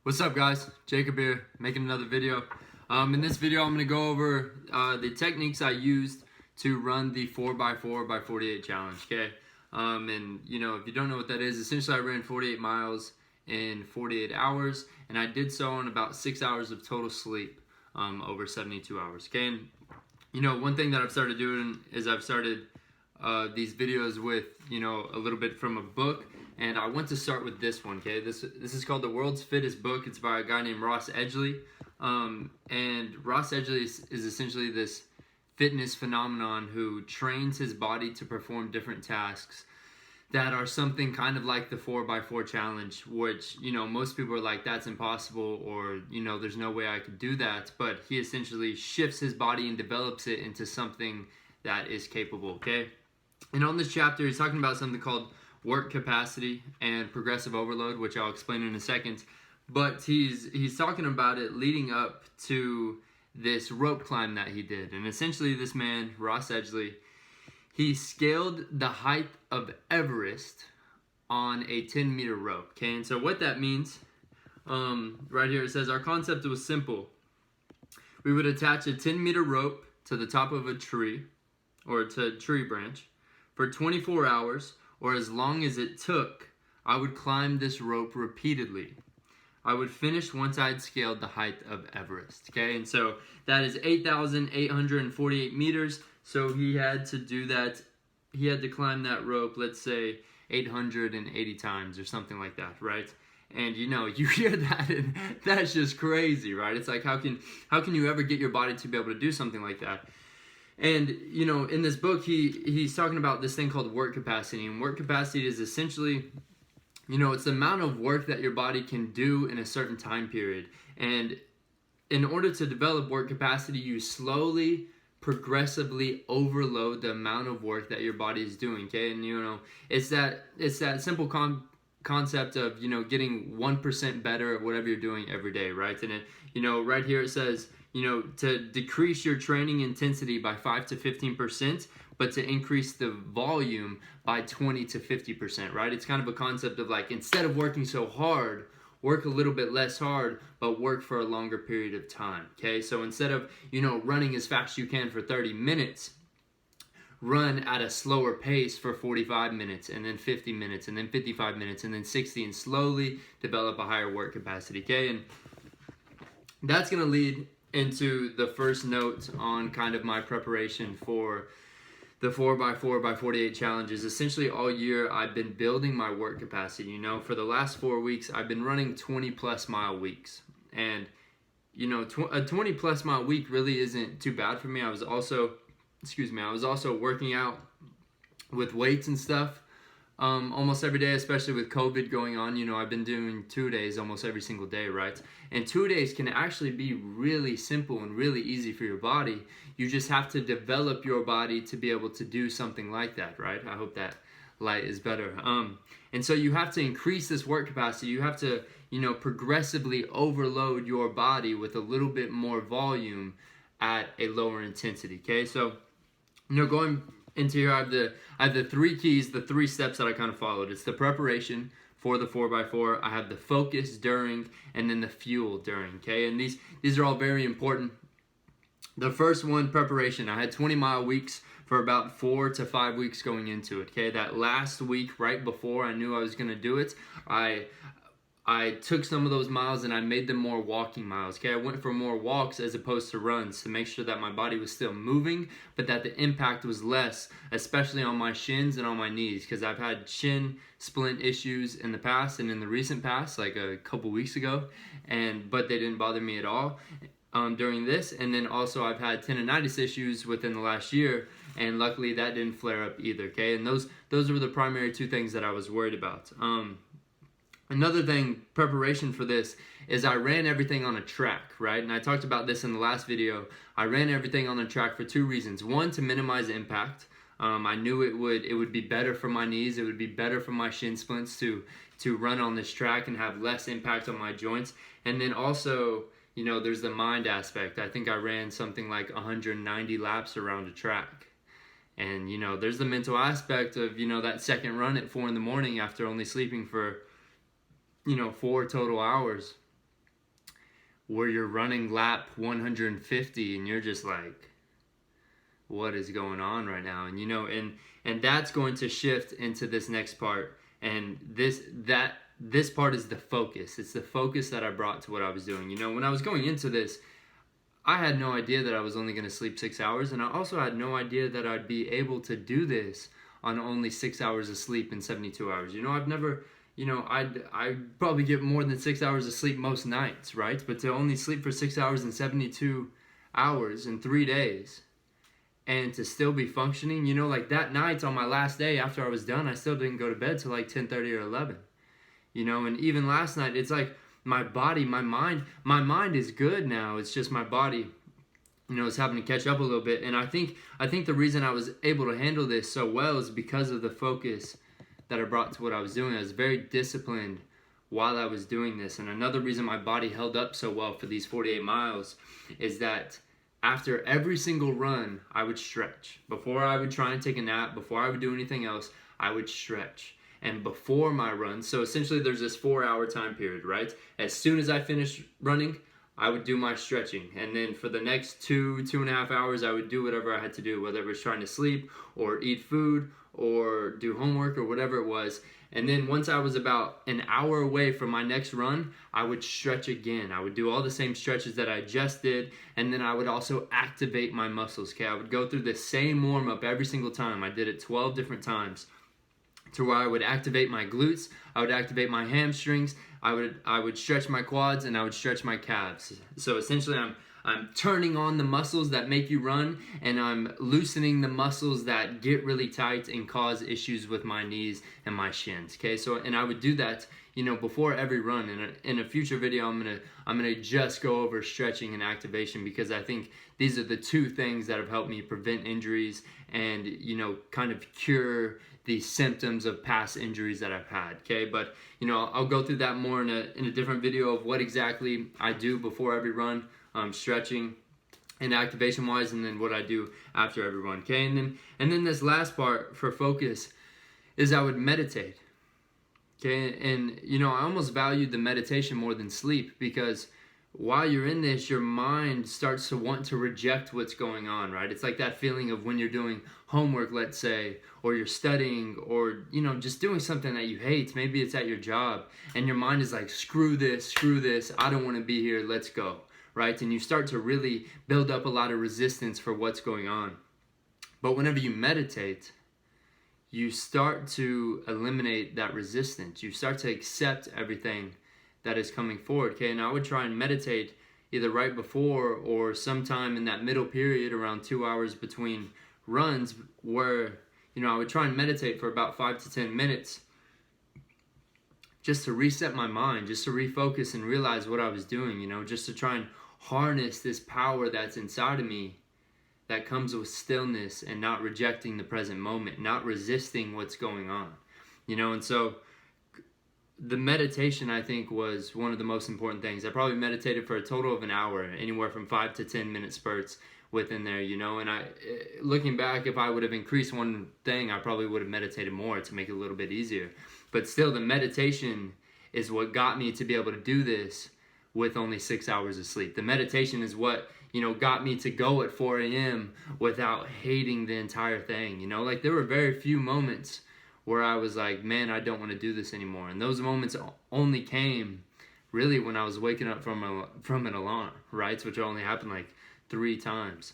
What's up, guys? Jacob here, making another video. In this video, I'm going to go over the techniques I used to run the 4x4x48 challenge, okay? And, if you don't know what that is, essentially I ran 48 miles in 48 hours, and I did so on about 6 hours of total sleep over 72 hours, okay? And, one thing that I've started doing is I've started these videos with, a little bit from a book. And I want to start with this one, okay? This is called The World's Fittest Book. It's by a guy named Ross Edgley. And Ross Edgley is essentially this fitness phenomenon who trains his body to perform different tasks that are something kind of like the 4x4 challenge, which, most people are like, that's impossible, or, there's no way I could do that. But he essentially shifts his body and develops it into something that is capable, okay? And on this chapter, he's talking about something called work capacity and progressive overload, which I'll explain in a second. But he's talking about it leading up to this rope climb that he did. And essentially this man, Ross Edgley, he scaled the height of Everest on a 10-meter rope. Okay, and so what that means, right here it says, our concept was simple. We would attach a 10-meter rope to the top of a tree, or to a tree branch, for 24 hours, or as long as it took. I would climb this rope repeatedly. I would finish once I had scaled the height of Everest. Okay, and so that is 8,848 meters. So he had to do that. He had to climb that rope, let's say 880 times or something like that, right? And you hear that, and that's just crazy, right? It's like, how can you ever get your body to be able to do something like that? And, in this book, he's talking about this thing called work capacity. And work capacity is essentially, it's the amount of work that your body can do in a certain time period. And in order to develop work capacity, you slowly, progressively overload the amount of work that your body is doing, okay? And, it's that simple concept of, getting 1% better at whatever you're doing every day, right? And right here it says, to decrease your training intensity by 5 to 15%, but to increase the volume by 20 to 50%, right? It's kind of a concept of like, instead of working so hard, work a little bit less hard, but work for a longer period of time, okay? So instead of, running as fast as you can for 30 minutes, run at a slower pace for 45 minutes, and then 50 minutes, and then 55 minutes, and then 60, and slowly develop a higher work capacity, okay? And that's going to lead into the first note on kind of my preparation for the 4x4x48 challenges. Essentially all year I've been building my work capacity. For the last 4 weeks I've been running 20 plus mile weeks, and a 20 plus mile week really isn't too bad for me. I was also working out with weights and stuff almost every day, especially with COVID going on. I've been doing 2 days almost every single day, right? And 2 days can actually be really simple and really easy for your body. You just have to develop your body to be able to do something like that, right? I hope that light is better. And so you have to increase this work capacity. You have to, progressively overload your body with a little bit more volume at a lower intensity, okay? So, going into here, I have the 3 keys, the 3 steps that I kind of followed. It's the preparation for the 4x4. I have the focus during, and then the fuel during, okay? And these are all very important. The first one, preparation. I had 20-mile weeks for about 4 to 5 weeks going into it, okay? That last week, right before I knew I was going to do it, I took some of those miles and I made them more walking miles, okay? I went for more walks as opposed to runs to make sure that my body was still moving, but that the impact was less, especially on my shins and on my knees, because I've had shin splint issues in the past and in the recent past, like a couple weeks ago, but they didn't bother me at all during this. And then also I've had tendonitis issues within the last year, and luckily that didn't flare up either, okay? And those were the primary 2 things that I was worried about. Another thing, preparation for this, is I ran everything on a track, right? And I talked about this in the last video. I ran everything on the track for 2 reasons. One, to minimize impact. I knew it would be better for my knees. It would be better for my shin splints to run on this track and have less impact on my joints. And then also, there's the mind aspect. I think I ran something like 190 laps around a track. And, there's the mental aspect of, that second run at 4 in the morning after only sleeping for 4 total hours. where you're running lap 150 and you're just like, what is going on right now? And and that's going to shift into this next part. And this part is the focus. It's the focus that I brought to what I was doing. When I was going into this, I had no idea that I was only going to sleep 6 hours, and I also had no idea that I'd be able to do this on only 6 hours of sleep in 72 hours. I've never, I'd probably get more than 6 hours of sleep most nights, right? But to only sleep for 6 hours in 72 hours in 3 days, and to still be functioning, like that night on my last day after I was done, I still didn't go to bed till like 10:30 or 11. And even last night, it's like my body, my mind is good now. It's just my body, is having to catch up a little bit. And I think the reason I was able to handle this so well is because of the focus that I brought to what I was doing. I was very disciplined while I was doing this. And another reason my body held up so well for these 48 miles is that after every single run, I would stretch. Before I would try and take a nap, before I would do anything else, I would stretch. And before my run, so essentially there's this 4-hour time period, right? As soon as I finished running, I would do my stretching. And then for the next 2.5 hours, I would do whatever I had to do, whether it was trying to sleep or eat food or do homework or whatever it was. And then once I was about an hour away from my next run, I would stretch again. I would do all the same stretches that I just did, and then I would also activate my muscles. Okay, I would go through the same warm-up every single time. I did it 12 different times, to where I would activate my glutes, I would activate my hamstrings, I would stretch my quads, and I would stretch my calves. So essentially I'm turning on the muscles that make you run, and I'm loosening the muscles that get really tight and cause issues with my knees and my shins. Okay, so and I would do that, before every run. And in a future video, I'm gonna just go over stretching and activation, because I think these are the two things that have helped me prevent injuries and kind of cure the symptoms of past injuries that I've had. Okay, but I'll go through that more in a different video of what exactly I do before every run. Stretching and activation wise, and then what I do after every run. Okay, and then this last part for focus is I would meditate. Okay, and I almost valued the meditation more than sleep, because while you're in this, your mind starts to want to reject what's going on, right? It's like that feeling of when you're doing homework, let's say, or you're studying, or just doing something that you hate. Maybe it's at your job, and your mind is like, screw this, I don't want to be here, let's go. Right? And you start to really build up a lot of resistance for what's going on. But whenever you meditate, you start to eliminate that resistance. You start to accept everything that is coming forward. Okay, and I would try and meditate either right before or sometime in that middle period around 2 hours between runs, where I would try and meditate for about 5 to 10 minutes, just to reset my mind, just to refocus and realize what I was doing, just to try and harness this power that's inside of me that comes with stillness and not rejecting the present moment, not resisting what's going on, and so the meditation, I think, was one of the most important things. I probably meditated for a total of an hour, anywhere from 5 to 10 minute spurts within there, and looking back, if I would have increased one thing, I probably would have meditated more to make it a little bit easier. But still, the meditation is what got me to be able to do this with only 6 hours of sleep. The meditation is what, got me to go at 4 a.m. without hating the entire thing. Like there were very few moments where I was like, man, I don't want to do this anymore. And those moments only came really when I was waking up from an alarm, right? Which only happened like 3 times,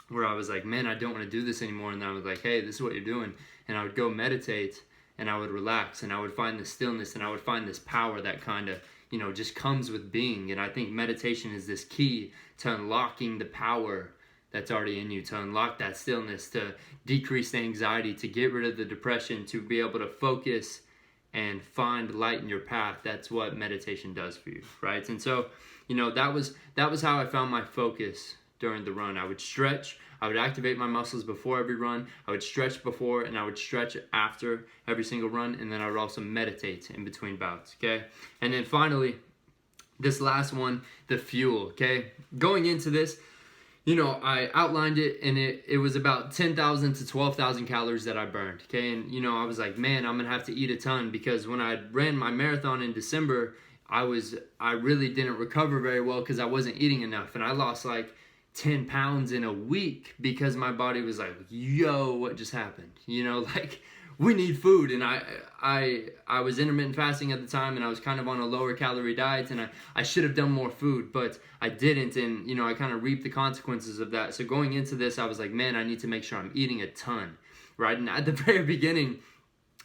where I was like, man, I don't want to do this anymore. And I was like, hey, this is what you're doing. And I would go meditate, and I would relax, and I would find the stillness, and I would find this power that kind of, just comes with being. And I think meditation is this key to unlocking the power that's already in you, to unlock that stillness, to decrease the anxiety, to get rid of the depression, to be able to focus and find light in your path. That's what meditation does for you, right? And so, that was how I found my focus during the run. I would stretch, I would activate my muscles before every run, I would stretch before, and I would stretch after every single run, and then I would also meditate in between bouts, okay? And then finally, this last one, the fuel, okay? Going into this, I outlined it, and it was about 10,000 to 12,000 calories that I burned, okay? And, I was like, man, I'm going to have to eat a ton, because when I ran my marathon in December, I really didn't recover very well because I wasn't eating enough, and I lost like 10 pounds in a week because my body was like, yo, what just happened? You know, like, we need food. And I was intermittent fasting at the time, and I was kind of on a lower calorie diet, and I should have done more food, but I didn't. And, you know, I kind of reaped the consequences of that. So going into this, I was like, man, I need to make sure I'm eating a ton, right? And at the very beginning,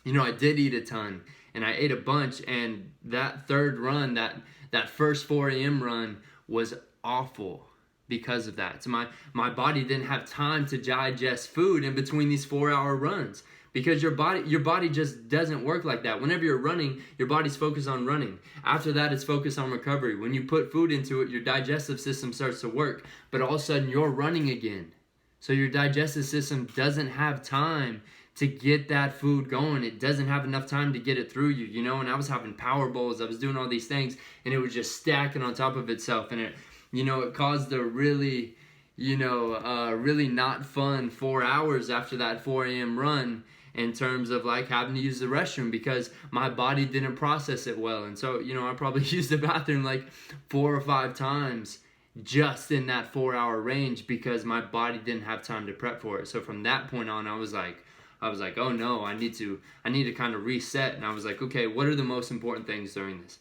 you know, I did eat a ton, and I ate a bunch. And that third run, that first 4 a.m. run was awful because of that. So my body didn't have time to digest food in between these 4-hour runs, because your body just doesn't work like that. Whenever you're running, your body's focused on running. After that, it's focused on recovery. When you put food into it, your digestive system starts to work, but all of a sudden you're running again. So your digestive system doesn't have time to get that food going. It doesn't have enough time to get it through you, you know. And I was having power bowls, I was doing all these things, and it was just stacking on top of itself, and it, you know, it caused a really, you know, really not fun 4 hours after that 4 a.m. run, in terms of like having to use the restroom because my body didn't process it well. And so, you know, I probably used the bathroom like 4 or 5 times just in that 4-hour range because my body didn't have time to prep for it. So from that point on, I was like, oh no, I need to kind of reset. And I was like, okay, what are the most important things during this?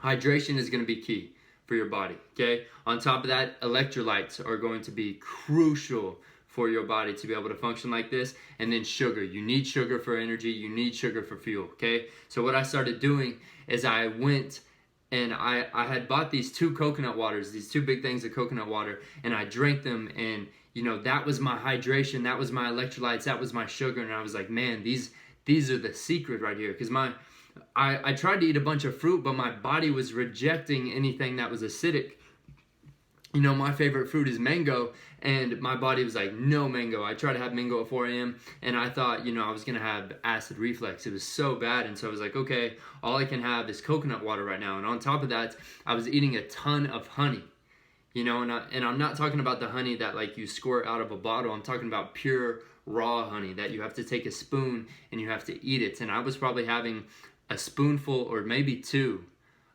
Hydration is going to be key for your body, okay? On top of that, electrolytes are going to be crucial for your body to be able to function like this. And then sugar. You need sugar for energy. You need sugar for fuel, okay? So what I started doing is I went and I had bought these 2 coconut waters, these 2 big things of coconut water, and I drank them, and, you know, that was my hydration, that was my electrolytes, that was my sugar. And I was like, man, these are the secret right here. Because I tried to eat a bunch of fruit, but my body was rejecting anything that was acidic. You know, my favorite fruit is mango, and my body was like, no mango. I tried to have mango at 4 a.m., and I thought, you know, I was going to have acid reflux. It was so bad, and so I was like, okay, all I can have is coconut water right now. And on top of that, I was eating a ton of honey, you know, and I'm not talking about the honey that, like, you squirt out of a bottle. I'm talking about pure, raw honey that you have to take a spoon and you have to eat it. And I was probably having a spoonful or maybe 2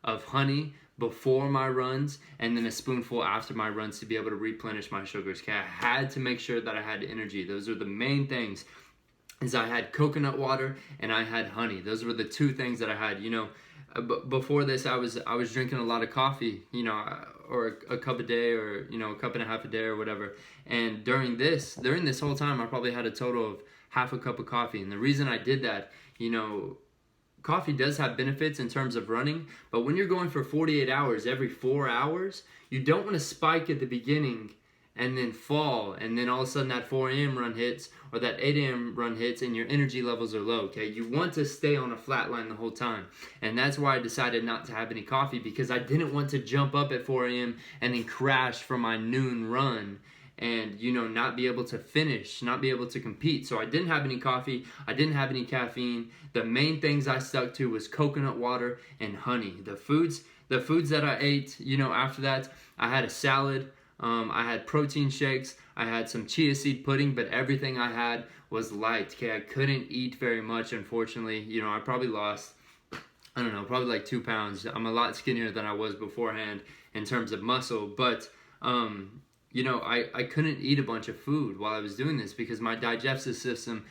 of honey before my runs, and then a spoonful after my runs to be able to replenish my sugars. Okay, I had to make sure that I had energy. Those are the main things. Is I had coconut water and I had honey. Those were the 2 things that I had. You know, before this, I was drinking a lot of coffee. You know, or a cup a day, or, you know, a cup and a half a day, or whatever. And during this whole time, I probably had a total of half a cup of coffee. And the reason I did that, you know, coffee does have benefits in terms of running, but when you're going for 48 hours, every 4 hours, you don't want to spike at the beginning and then fall, and then all of a sudden that 4 a.m. run hits, or that 8 a.m. run hits, and your energy levels are low, okay? You want to stay on a flat line the whole time, and that's why I decided not to have any coffee, because I didn't want to jump up at 4 a.m. and then crash for my noon run, and, you know, not be able to finish, not be able to compete. So I didn't have any coffee, I didn't have any caffeine. The main things I stuck to was coconut water and honey. The foods that I ate, you know, after that, I had a salad, I had protein shakes, I had some chia seed pudding, but everything I had was light, okay? I couldn't eat very much, unfortunately. You know, I probably lost, I don't know, probably like 2 pounds. I'm a lot skinnier than I was beforehand in terms of muscle, but, you know, I couldn't eat a bunch of food while I was doing this because my digestive system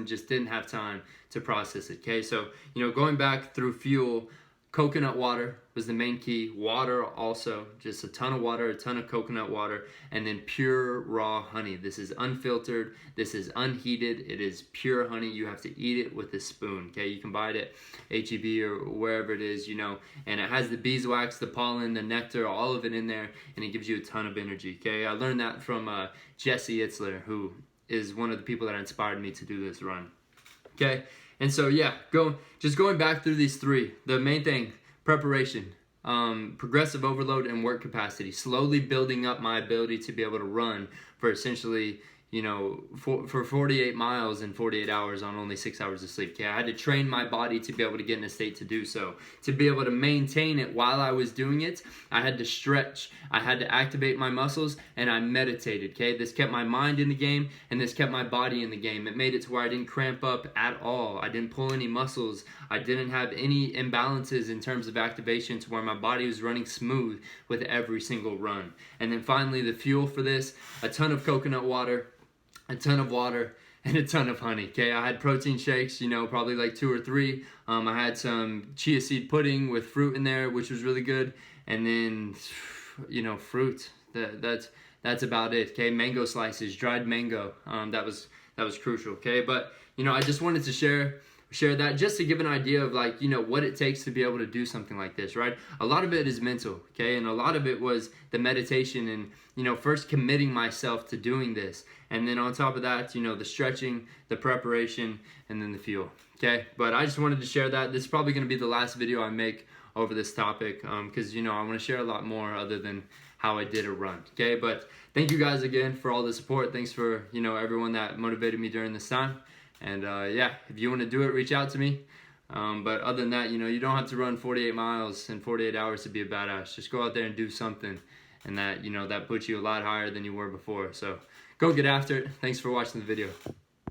just didn't have time to process it, okay? So, you know, going back through fuel, coconut water was the main key. Water also, just a ton of water, a ton of coconut water, and then pure raw honey. This is unfiltered, this is unheated, it is pure honey. You have to eat it with a spoon, okay? You can buy it at H-E-B or wherever it is, you know, and it has the beeswax, the pollen, the nectar, all of it in there, and it gives you a ton of energy, okay? I learned that from Jesse Itzler, who is one of the people that inspired me to do this run, okay? And so, yeah, going back through these 3, the main thing, preparation, progressive overload, and work capacity, slowly building up my ability to be able to run for essentially, for 48 miles in 48 hours on only 6 hours of sleep. Okay, I had to train my body to be able to get in a state to do so. To be able to maintain it while I was doing it, I had to stretch, I had to activate my muscles, and I meditated. Okay, this kept my mind in the game, and this kept my body in the game. It made it to where I didn't cramp up at all. I didn't pull any muscles. I didn't have any imbalances in terms of activation, to where my body was running smooth with every single run. And then finally, the fuel for this: a ton of coconut water, a ton of water, and a ton of honey. Okay, I had protein shakes, probably like 2 or 3. I had some chia seed pudding with fruit in there, which was really good. And then, fruit. That's about it. Okay, mango slices, dried mango. That was crucial. Okay, but I just wanted to share that, just to give an idea of what it takes to be able to do something like this, right? A lot of it is mental, okay? And a lot of it was the meditation and, first committing myself to doing this. And then on top of that, the stretching, the preparation, and then the fuel, okay? But I just wanted to share that. This is probably going to be the last video I make over this topic, because, I want to share a lot more other than how I did a run, okay? But thank you guys again for all the support. Thanks for, everyone that motivated me during this time. And yeah, if you want to do it, reach out to me. But other than that, you don't have to run 48 miles in 48 hours to be a badass. Just go out there and do something, and that, that puts you a lot higher than you were before. So go get after it. Thanks for watching the video.